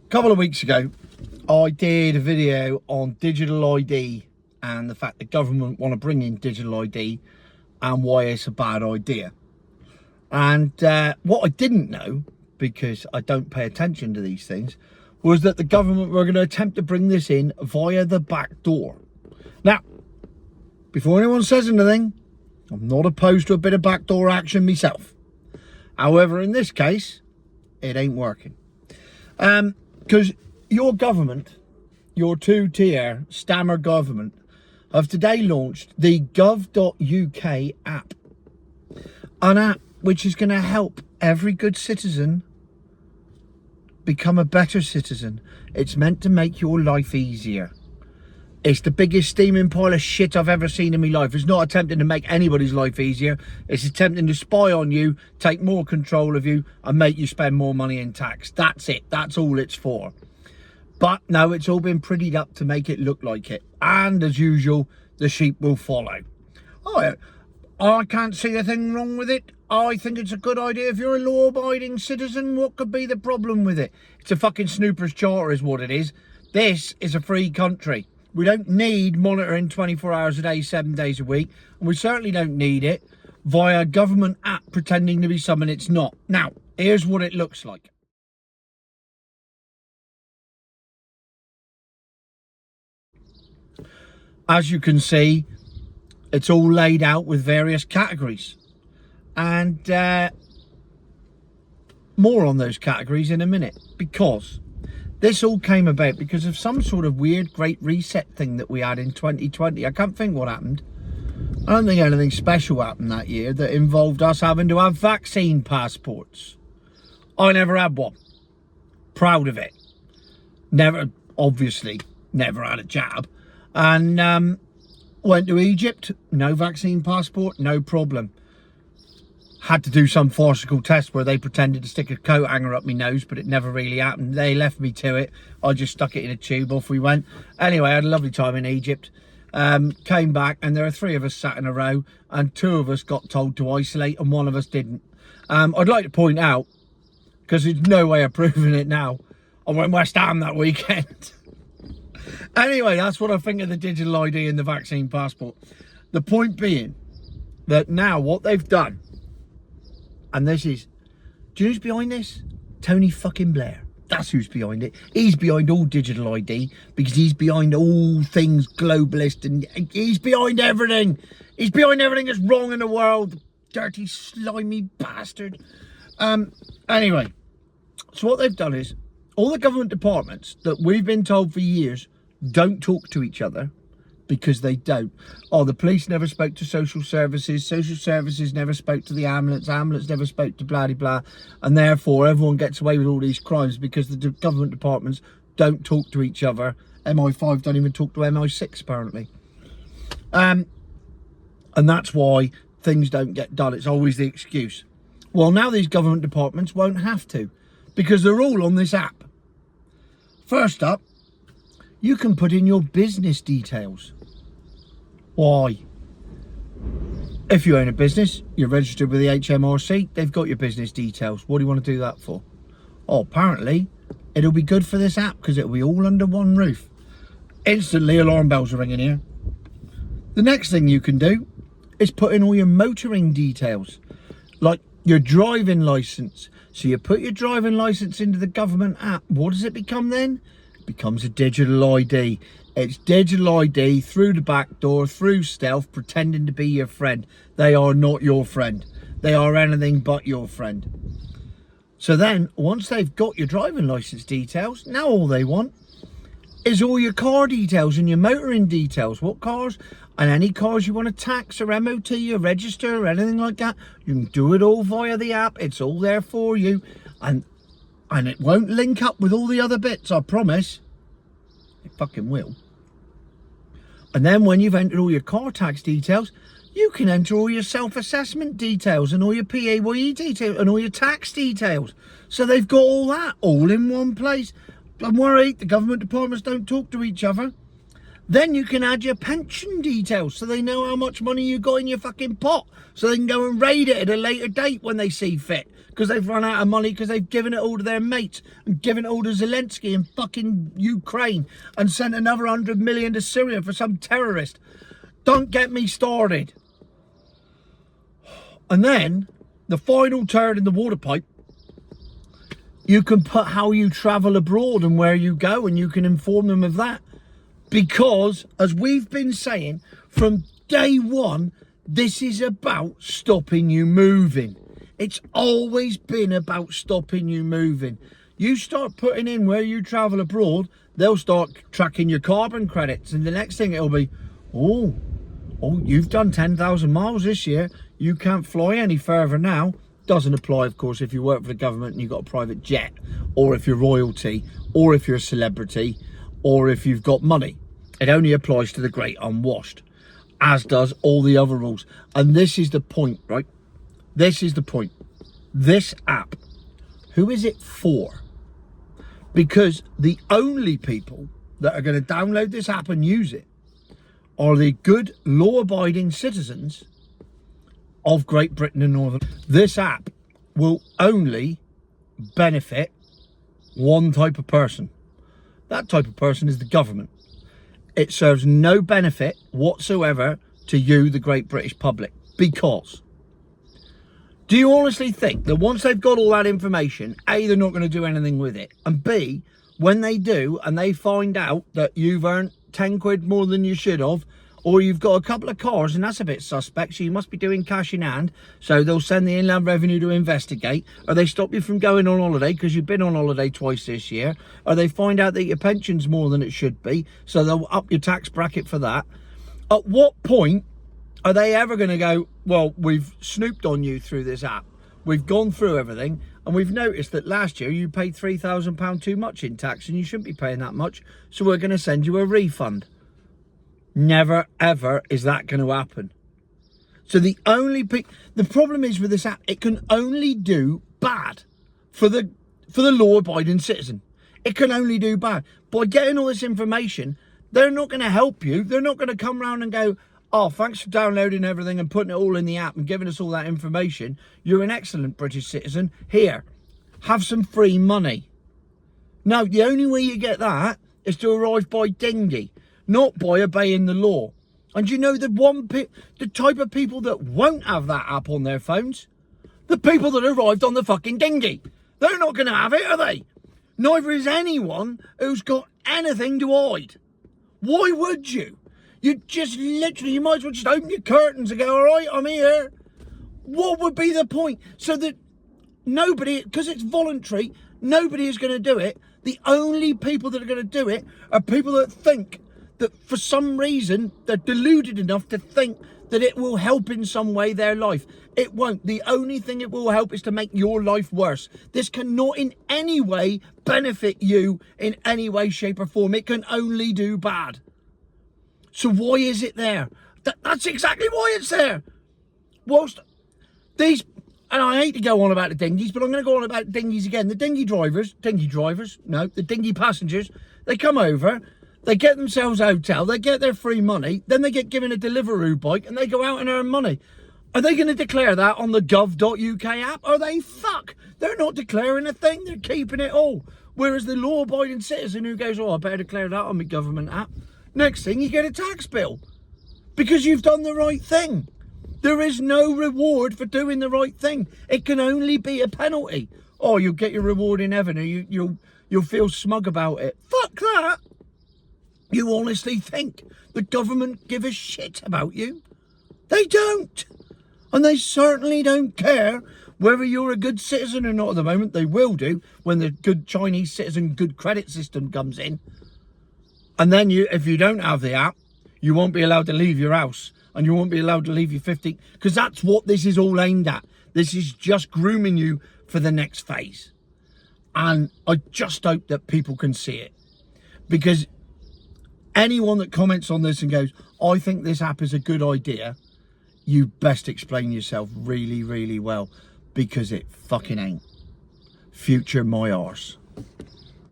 couple of weeks ago, I did a video on digital ID and the fact the government want to bring in digital ID and why it's a bad idea. And what I didn't know, because I don't pay attention to these things, was that the government were going to attempt to bring this in via the back door. Now, before anyone says anything, I'm not opposed to a bit of backdoor action myself. However, in this case, it ain't working. Because your government, your two-tier stammer government, have today launched the gov.uk app. An app which is going to help every good citizen become a better citizen. It's meant to make your life easier. It's the biggest steaming pile of shit I've ever seen in my life. It's not attempting to make anybody's life easier. It's attempting to spy on you, take more control of you, and make you spend more money in tax. That's it. That's all it's for. But no, it's all been prettied up to make it look like it. And as usual, the sheep will follow. Oh, I can't see a thing wrong with it. I think it's a good idea. If you're a law-abiding citizen, what could be the problem with it? It's a fucking snooper's charter is what it is. This is a free country. We don't need monitoring 24 hours a day, 7 days a week. And we certainly don't need it via a government app pretending to be something it's not. Now, here's what it looks like. As you can see, it's all laid out with various categories. And more on those categories in a minute. Because this all came about because of some sort of weird Great Reset thing that we had in 2020. I can't think what happened. I don't think anything special happened that year that involved us having to have vaccine passports. I never had one. Proud of it. Obviously, never had a jab. And went to Egypt, no vaccine passport, no problem. Had to do some farcical test where they pretended to stick a coat hanger up my nose, but it never really happened. They left me to it. I just stuck it in a tube, off we went. Anyway, I had a lovely time in Egypt. Came back, and there are 3 of us sat in a row, and 2 of us got told to isolate, and 1 of us didn't. I'd like to point out, because there's no way of proving it now, I went West Ham that weekend. Anyway, that's what I think of the digital ID and the vaccine passport. The point being that now what they've done, and this is, do you know who's behind this? Tony fucking Blair. That's who's behind it. He's behind all digital ID because he's behind all things globalist and he's behind everything. He's behind everything that's wrong in the world. Dirty, slimy bastard. Anyway, so what they've done is all the government departments that we've been told for years don't talk to each other because they don't. Oh, the police never spoke to social services never spoke to the ambulance never spoke to blah blah, and therefore everyone gets away with all these crimes because the government departments don't talk to each other. MI5 don't even talk to MI6 apparently. And that's why things don't get done. It's always the excuse. Well, now these government departments won't have to because they're all on this app. First up, you can put in your business details. Why? If you own a business, you're registered with the HMRC, they've got your business details. What do you want to do that for? Oh, apparently, it'll be good for this app because it'll be all under one roof. Instantly, alarm bells are ringing here. The next thing you can do is put in all your motoring details, like your driving license. So you put your driving license into the government app. What does it become then? Becomes a digital ID. It's digital ID through the back door, through stealth, pretending to be your friend. They are not your friend. They are anything but your friend. So then, once they've got your driving license details, now all they want is all your car details and your motoring details. What cars? And any cars you want to tax or MOT or register or anything like that. You can do it all via the app. It's all there for you. And it won't link up with all the other bits, I promise. It fucking will. And then when you've entered all your car tax details, you can enter all your self-assessment details and all your PAYE details and all your tax details. So they've got all that all in one place. Don't worry, the government departments don't talk to each other. Then you can add your pension details so they know how much money you got in your fucking pot. So they can go and raid it at a later date when they see fit. Because they've run out of money because they've given it all to their mates and given it all to Zelensky in fucking Ukraine and sent another 100 million to Syria for some terrorist. Don't get me started. And then the final turd in the water pipe, you can put how you travel abroad and where you go, and you can inform them of that. Because, as we've been saying from day one, this is about stopping you moving. It's always been about stopping you moving. You start putting in where you travel abroad, they'll start tracking your carbon credits. And the next thing it'll be, oh, you've done 10,000 miles this year. You can't fly any further now. Doesn't apply, of course, if you work for the government and you've got a private jet, or if you're royalty, or if you're a celebrity, or if you've got money. It only applies to the great unwashed, as does all the other rules. And this is the point, right? This is the point. This app, who is it for? Because the only people that are going to download this app and use it are the good law-abiding citizens of Great Britain and Northern. This app will only benefit one type of person. That type of person is the government. It serves no benefit whatsoever to you, the great British public. Because, do you honestly think that once they've got all that information, A, they're not going to do anything with it, and B, when they do and they find out that you've earned 10 quid more than you should have, or you've got a couple of cars and that's a bit suspect, so you must be doing cash in hand, so they'll send the Inland Revenue to investigate, or they stop you from going on holiday because you've been on holiday twice this year, or they find out that your pension's more than it should be, so they'll up your tax bracket for that. At what point are they ever going to go, well, we've snooped on you through this app, we've gone through everything, and we've noticed that last year you paid £3,000 too much in tax and you shouldn't be paying that much, so we're going to send you a refund. Never, ever is that going to happen. So the problem is with this app, it can only do bad for the law-abiding citizen. It can only do bad. By getting all this information, they're not going to help you. They're not going to come around and go, oh, thanks for downloading everything and putting it all in the app and giving us all that information. You're an excellent British citizen. Here, have some free money. No, the only way you get that is to arrive by dinghy, not by obeying the law. And you know the type of people that won't have that app on their phones? The people that arrived on the fucking dinghy. They're not going to have it, are they? Neither is anyone who's got anything to hide. Why would you? You just literally, you might as well just open your curtains and go, all right, I'm here. What would be the point? So that nobody, because it's voluntary, nobody is going to do it. The only people that are going to do it are people that think that for some reason they're deluded enough to think that it will help in some way their life. It won't. The only thing it will help is to make your life worse. This cannot in any way benefit you in any way, shape or form. It can only do bad. So why is it there? That's exactly why it's there. Whilst these, and I hate to go on about the dinghies, but I'm going to go on about dinghies again. The dinghy passengers, they come over, they get themselves a hotel, they get their free money, then they get given a Deliveroo bike and they go out and earn money. Are they going to declare that on the gov.uk app? Are they? Fuck. They're not declaring a thing. They're keeping it all. Whereas the law-abiding citizen who goes, oh, I better declare that on my government app. Next thing, you get a tax bill because you've done the right thing. There is no reward for doing the right thing. It can only be a penalty. Oh, you'll get your reward in heaven, or you'll feel smug about it. Fuck that. You honestly think the government give a shit about you? They don't. And they certainly don't care whether you're a good citizen or not at the moment. They will do when the good Chinese citizen good credit system comes in. And then if you don't have the app, you won't be allowed to leave your house and you won't be allowed to leave your 50, because that's what this is all aimed at. This is just grooming you for the next phase. And I just hope that people can see it, because anyone that comments on this and goes, I think this app is a good idea, you best explain yourself really, really well, because it fucking ain't. Future my arse.